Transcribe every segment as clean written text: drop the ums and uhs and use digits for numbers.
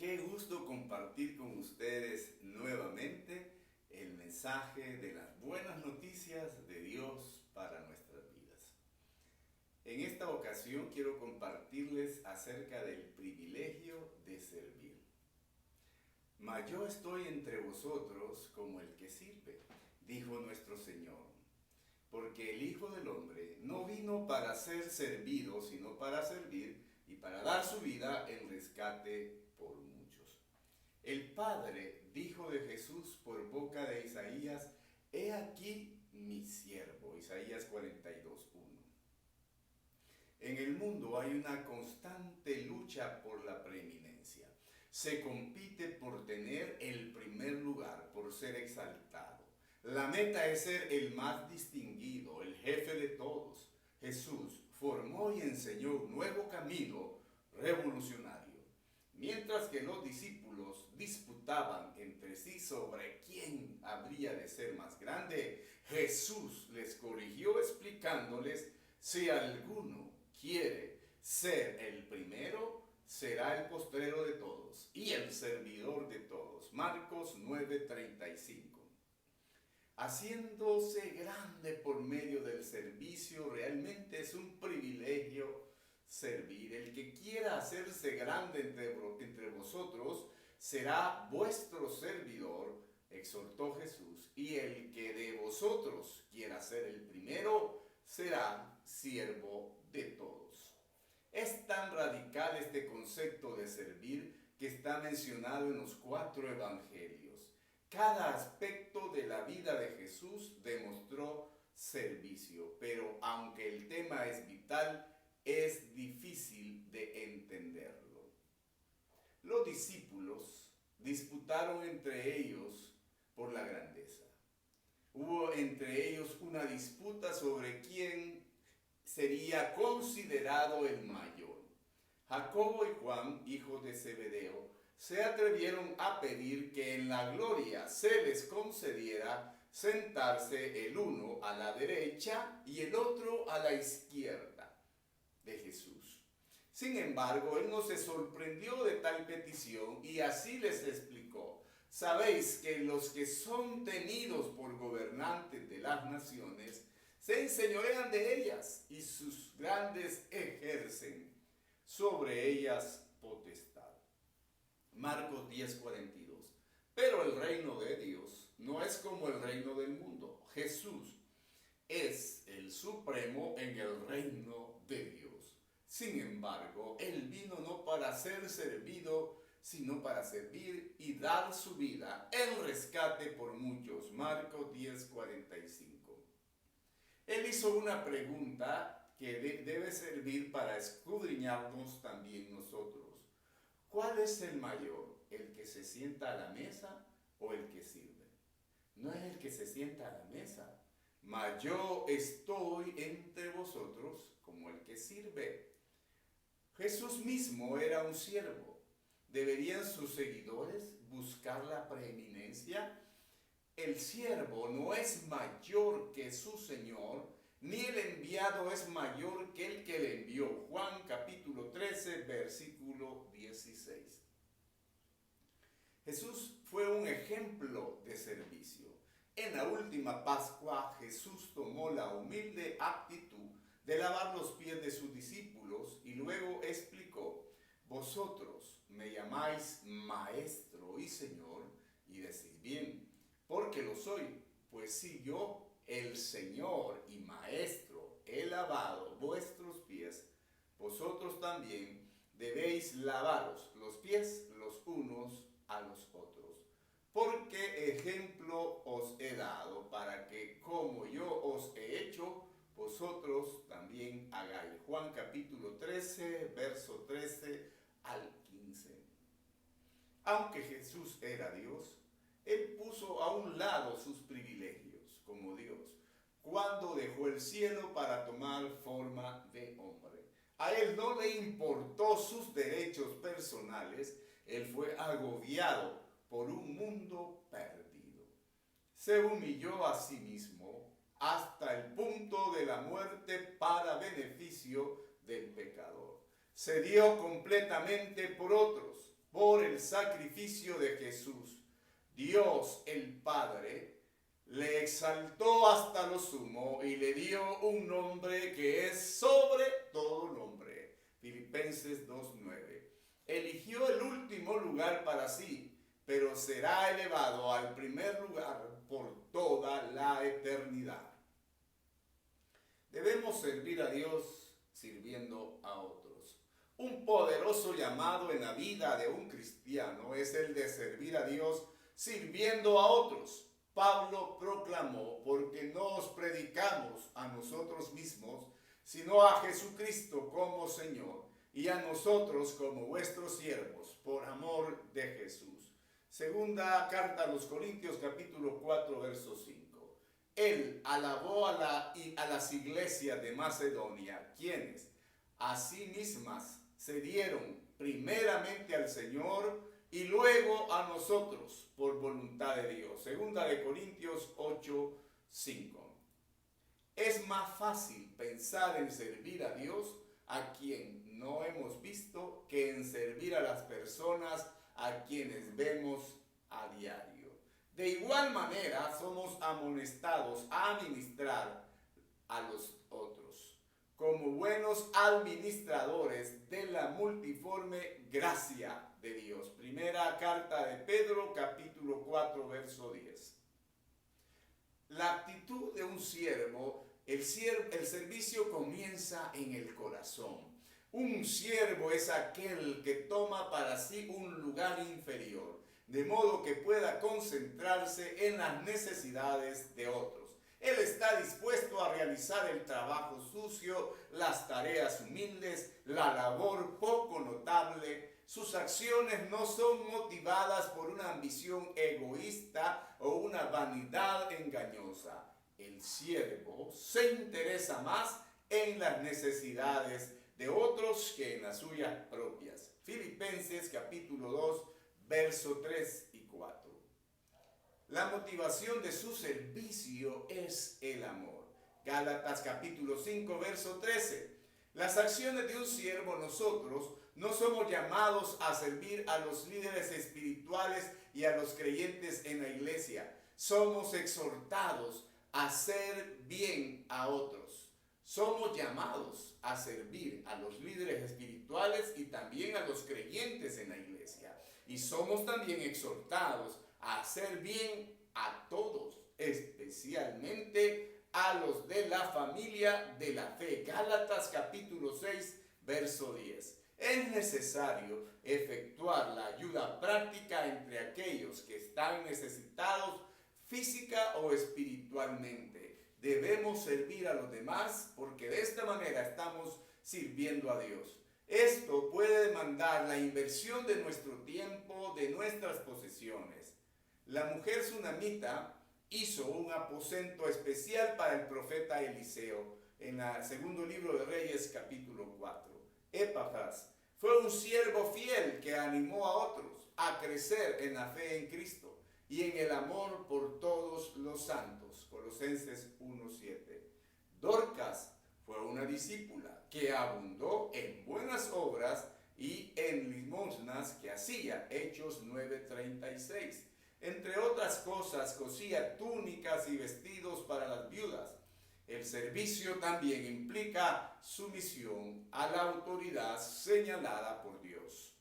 Qué gusto compartir con ustedes nuevamente el mensaje de las buenas noticias de Dios para nuestras vidas. En esta ocasión quiero compartirles acerca del privilegio de servir. Mas yo estoy entre vosotros como el que sirve, dijo nuestro Señor, porque el Hijo del Hombre no vino para ser servido, sino para servir y para dar su vida en rescate por muchos. El Padre dijo de Jesús por boca de Isaías: he aquí mi siervo, Isaías 42:1. En el mundo hay una constante lucha por la preeminencia. Se compite por tener el primer lugar, por ser exaltado. La meta es ser el más distinguido, el jefe de todos. Jesús formó y enseñó un nuevo camino revolucionario. Mientras que los discípulos disputaban entre sí sobre quién habría de ser más grande, Jesús les corrigió explicándoles: si alguno quiere ser el primero, será el postrero de todos y el servidor de todos. Marcos 9:35. Haciéndose grande por medio del servicio, realmente es un privilegio servir. El que quiera hacerse grande entre vosotros será vuestro servidor, exhortó Jesús, y el que de vosotros quiera ser el primero será siervo de todos. Es tan radical este concepto de servir que está mencionado en los 4 evangelios. Cada aspecto de la vida de Jesús demostró servicio, pero aunque el tema es vital, es difícil de entenderlo. Los discípulos disputaron entre ellos por la grandeza. Hubo entre ellos una disputa sobre quién sería considerado el mayor. Jacobo y Juan, hijos de Zebedeo, se atrevieron a pedir que en la gloria se les concediera sentarse el uno a la derecha y el otro a la izquierda de Jesús. Sin embargo, él no se sorprendió de tal petición y así les explicó: sabéis que los que son tenidos por gobernantes de las naciones se enseñorean de ellas y sus grandes ejercen sobre ellas potestad. Marcos 10:42. Pero el reino de Dios no es como el reino del mundo. Jesús es el supremo en el reino de Dios. Sin embargo, Él vino no para ser servido, sino para servir y dar su vida en rescate por muchos. Marcos 10:45. Él hizo una pregunta que debe servir para escudriñarnos también nosotros. ¿Cuál es el mayor? ¿El que se sienta a la mesa o el que sirve? No es el que se sienta a la mesa, mas yo estoy entre vosotros como el que sirve. Jesús mismo era un siervo. ¿Deberían sus seguidores buscar la preeminencia? El siervo no es mayor que su Señor, ni el enviado es mayor que el que le envió. Juan capítulo 13, versículo 16. Jesús fue un ejemplo de servicio. En la última Pascua, Jesús tomó la humilde actitud de lavar los pies de sus discípulos y luego explicó: vosotros me llamáis Maestro y Señor, y decís bien, porque lo soy, pues si yo, el Señor y Maestro, he lavado vuestros pies, vosotros también debéis lavaros los pies los unos a los otros. Porque ejemplo os he dado, para que como yo os he hecho, vosotros también hagáis. Juan capítulo 13, verso 13 al 15. Aunque Jesús era Dios, Él puso a un lado sus privilegios como Dios cuando dejó el cielo para tomar forma de hombre. A Él no le importó sus derechos personales. Él fue agobiado por un mundo perdido. Se humilló a sí mismo hasta el punto de la muerte para beneficio del pecador. Se dio completamente por otros. por el sacrificio de Jesús, Dios el Padre le exaltó hasta lo sumo y le dio un nombre que es sobre todo nombre. Filipenses 2:9. Eligió el último lugar para sí, pero será elevado al primer lugar por toda la eternidad. Debemos servir a Dios sirviendo a otros. Un poderoso llamado en la vida de un cristiano es el de servir a Dios sirviendo a otros. Pablo proclamó: porque no os predicamos a nosotros mismos, sino a Jesucristo como Señor, y a nosotros como vuestros siervos, por amor de Jesús. Segunda carta a los Corintios, capítulo 4, verso 5. Él alabó a las iglesias de Macedonia, quienes a sí mismas se dieron primeramente al Señor y luego a nosotros por voluntad de Dios. Segunda de Corintios 8, 5. Es más fácil pensar en servir a Dios, a quien no hemos visto, que en servir a las personas a quienes vemos a diario. De igual manera, somos amonestados a administrar a los otros, como buenos administradores de la multiforme gracia de Dios. Primera carta de Pedro, capítulo 4, verso 10. La actitud de un siervo, el servicio comienza en el corazón. Un siervo es aquel que toma para sí un lugar inferior, de modo que pueda concentrarse en las necesidades de otros. Él está dispuesto a realizar el trabajo sucio, las tareas humildes, la labor poco notable. Sus acciones no son motivadas por una ambición egoísta o una vanidad engañosa. El siervo se interesa más en las necesidades de otros que en las suyas propias. Filipenses capítulo 2, verso 3 y 4. La motivación de su servicio es el amor. Gálatas capítulo 5, verso 13. Las acciones de un siervo, nosotros no somos llamados a servir a los líderes espirituales y a los creyentes en la iglesia. Somos exhortados a hacer bien a otros. Somos llamados a servir a los líderes espirituales y también a los creyentes en la iglesia. Y somos también exhortados a hacer bien a todos, especialmente a los de la familia de la fe. Gálatas capítulo 6, verso 10. Es necesario efectuar la ayuda práctica entre aquellos que están necesitados física o espiritualmente. Debemos servir a los demás porque de esta manera estamos sirviendo a Dios. Esto puede demandar la inversión de nuestro tiempo, de nuestras posesiones. La mujer sunamita hizo un aposento especial para el profeta Eliseo en el segundo libro de Reyes, capítulo 4. Epafras fue un siervo fiel que animó a otros a crecer en la fe en Cristo y en el amor por todos los santos. Colosenses 1:7. Dorcas fue una discípula que abundó en buenas obras y en limosnas que hacía. Hechos 9:36. Entre otras cosas, cosía túnicas y vestidos para las viudas. El servicio también implica sumisión a la autoridad señalada por Dios.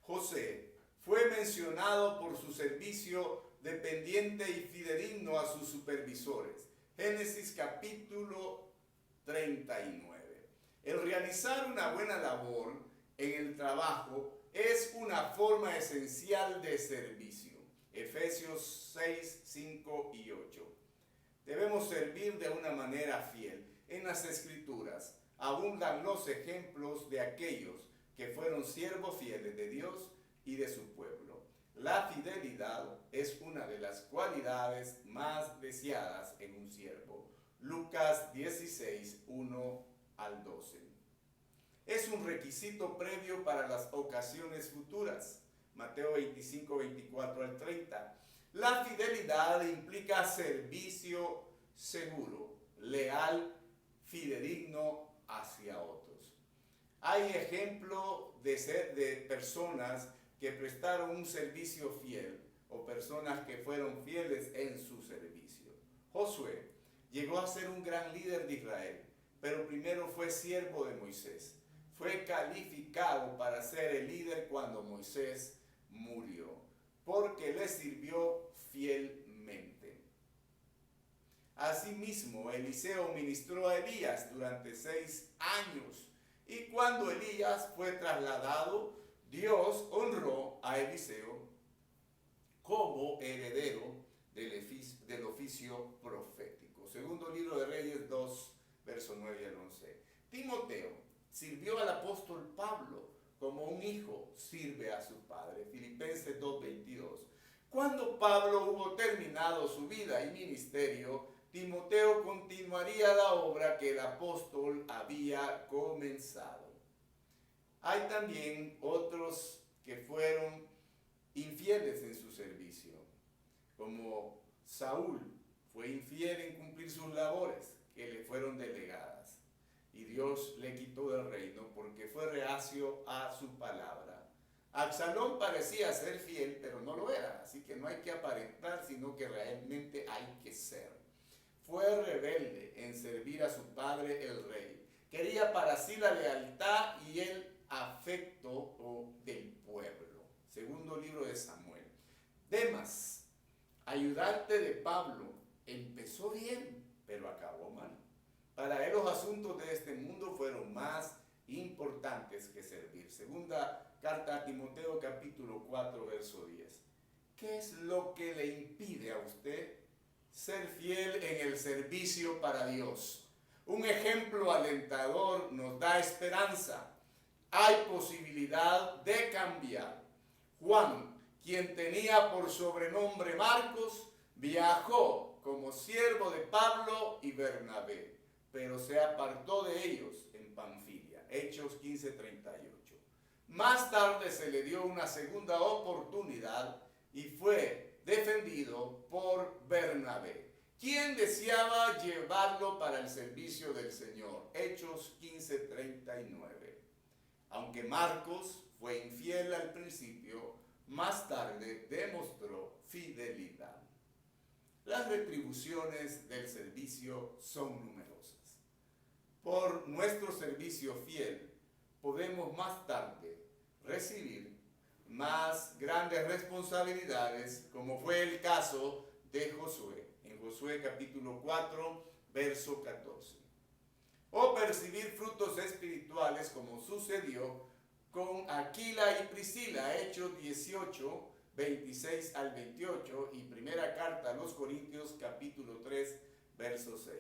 José fue mencionado por su servicio dependiente y fidedigno a sus supervisores. Génesis capítulo 39. El realizar una buena labor en el trabajo es una forma esencial de servicio. Efesios 6, 5 y 8. Debemos servir de una manera fiel. En las Escrituras abundan los ejemplos de aquellos que fueron siervos fieles de Dios y de su pueblo. La fidelidad es una de las cualidades más deseadas en un siervo. Lucas 16, 1 al 12. Es un requisito previo para las ocasiones futuras. Mateo 25, 24 al 30. La fidelidad implica servicio seguro, leal, fidedigno hacia otros. Hay ejemplo de personas que prestaron un servicio fiel o personas que fueron fieles en su servicio. Josué llegó a ser un gran líder de Israel, pero primero fue siervo de Moisés. Fue calificado para ser el líder cuando Moisés murió, porque le sirvió fielmente. Asimismo, Eliseo ministró a Elías durante 6 años, y cuando Elías fue trasladado, Dios honró a Eliseo como heredero del oficio profético. Segundo libro de Reyes 2, verso 9 al 11. Timoteo sirvió al apóstol Pablo como un hijo sirve a su padre. Filipenses 2:22. Cuando Pablo hubo terminado su vida y ministerio, Timoteo continuaría la obra que el apóstol había comenzado. Hay también otros que fueron infieles en su servicio, como Saúl fue infiel en cumplir sus labores que le fueron delegadas, y Dios le quitó el reino porque fue reacio a su palabra. Absalón parecía ser fiel, pero no lo era, así que no hay que aparentar, sino que realmente hay que ser. Fue rebelde en servir a su padre el rey. Quería para sí la lealtad y el afecto del pueblo. Segundo libro de Samuel. Demas, ayudante de Pablo, empezó bien, pero acabó mal. Para él los asuntos de este mundo fueron más importantes que servir. Segunda carta a Timoteo, capítulo 4, verso 10. ¿Qué es lo que le impide a usted ser fiel en el servicio para Dios? Un ejemplo alentador nos da esperanza. Hay posibilidad de cambiar. Juan, quien tenía por sobrenombre Marcos, viajó como siervo de Pablo y Bernabé, pero se apartó de ellos en Panfilia. Hechos 15:38. Más tarde se le dio una segunda oportunidad y fue defendido por Bernabé, quien deseaba llevarlo para el servicio del Señor. Hechos 15:39. Aunque Marcos fue infiel al principio, más tarde demostró fidelidad. Las retribuciones del servicio son numerosas. Por nuestro servicio fiel, podemos más tarde recibir más grandes responsabilidades, como fue el caso de Josué, en Josué capítulo 4, verso 14. O percibir frutos espirituales, como sucedió con Aquila y Priscila, Hechos 18, 26 al 28, y primera carta a los Corintios capítulo 3, verso 6.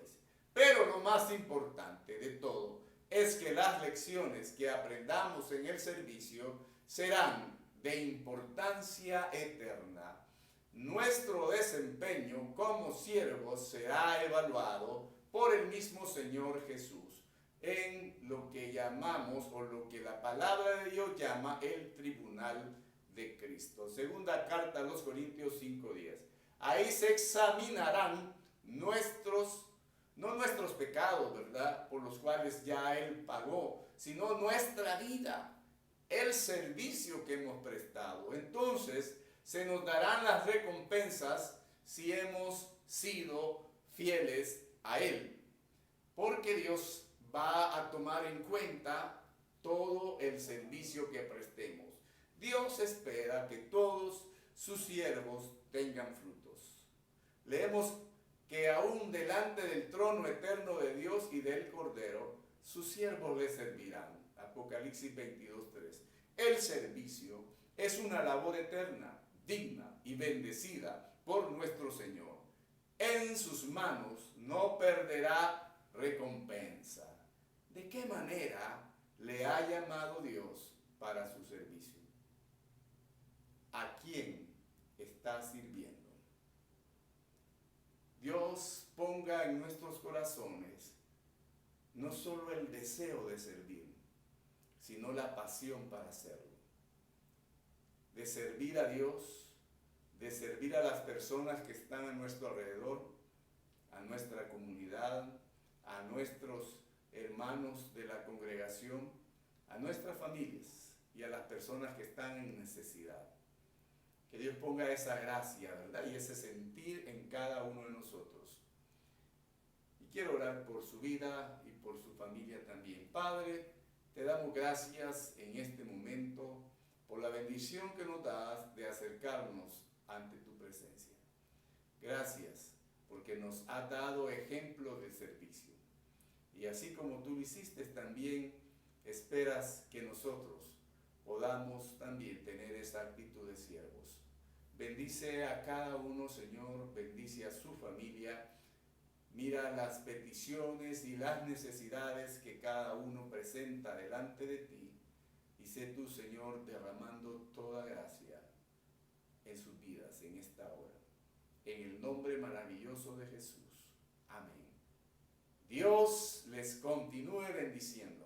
Pero lo más importante de todo es que las lecciones que aprendamos en el servicio serán de importancia eterna. Nuestro desempeño como siervos será evaluado por el mismo Señor Jesús en lo que llamamos, o lo que la palabra de Dios llama, el tribunal de Cristo. Segunda carta a los Corintios 5:10. Ahí se examinarán no nuestros pecados, ¿verdad?, por los cuales ya Él pagó, sino nuestra vida, el servicio que hemos prestado. Entonces se nos darán las recompensas si hemos sido fieles a Él, porque Dios va a tomar en cuenta todo el servicio que prestemos. Dios espera que todos sus siervos tengan frutos. Leemos que aún delante del trono eterno de Dios y del Cordero, sus siervos le servirán. Apocalipsis 22:3. El servicio es una labor eterna, digna y bendecida por nuestro Señor. En sus manos no perderá recompensa. ¿De qué manera le ha llamado Dios para su servicio? ¿A quién está sirviendo? Dios ponga en nuestros corazones no solo el deseo de servir, sino la pasión para hacerlo. De servir a Dios, de servir a las personas que están a nuestro alrededor, a nuestra comunidad, a nuestros hermanos de la congregación, a nuestras familias y a las personas que están en necesidad. Que Dios ponga esa gracia, ¿verdad? Y ese sentir en cada uno de nosotros. Y quiero orar por su vida y por su familia también. Padre, te damos gracias en este momento por la bendición que nos das de acercarnos ante tu presencia. Gracias porque nos has dado ejemplo de servicio. Y así como tú lo hiciste, también esperas que nosotros podamos también tener esa actitud de siervos. Bendice a cada uno, Señor, bendice a su familia. Mira las peticiones y las necesidades que cada uno presenta delante de ti. Y sé tú, Señor, derramando toda gracia en sus vidas en esta hora. En el nombre maravilloso de Jesús. Amén. Dios les continúe bendiciendo.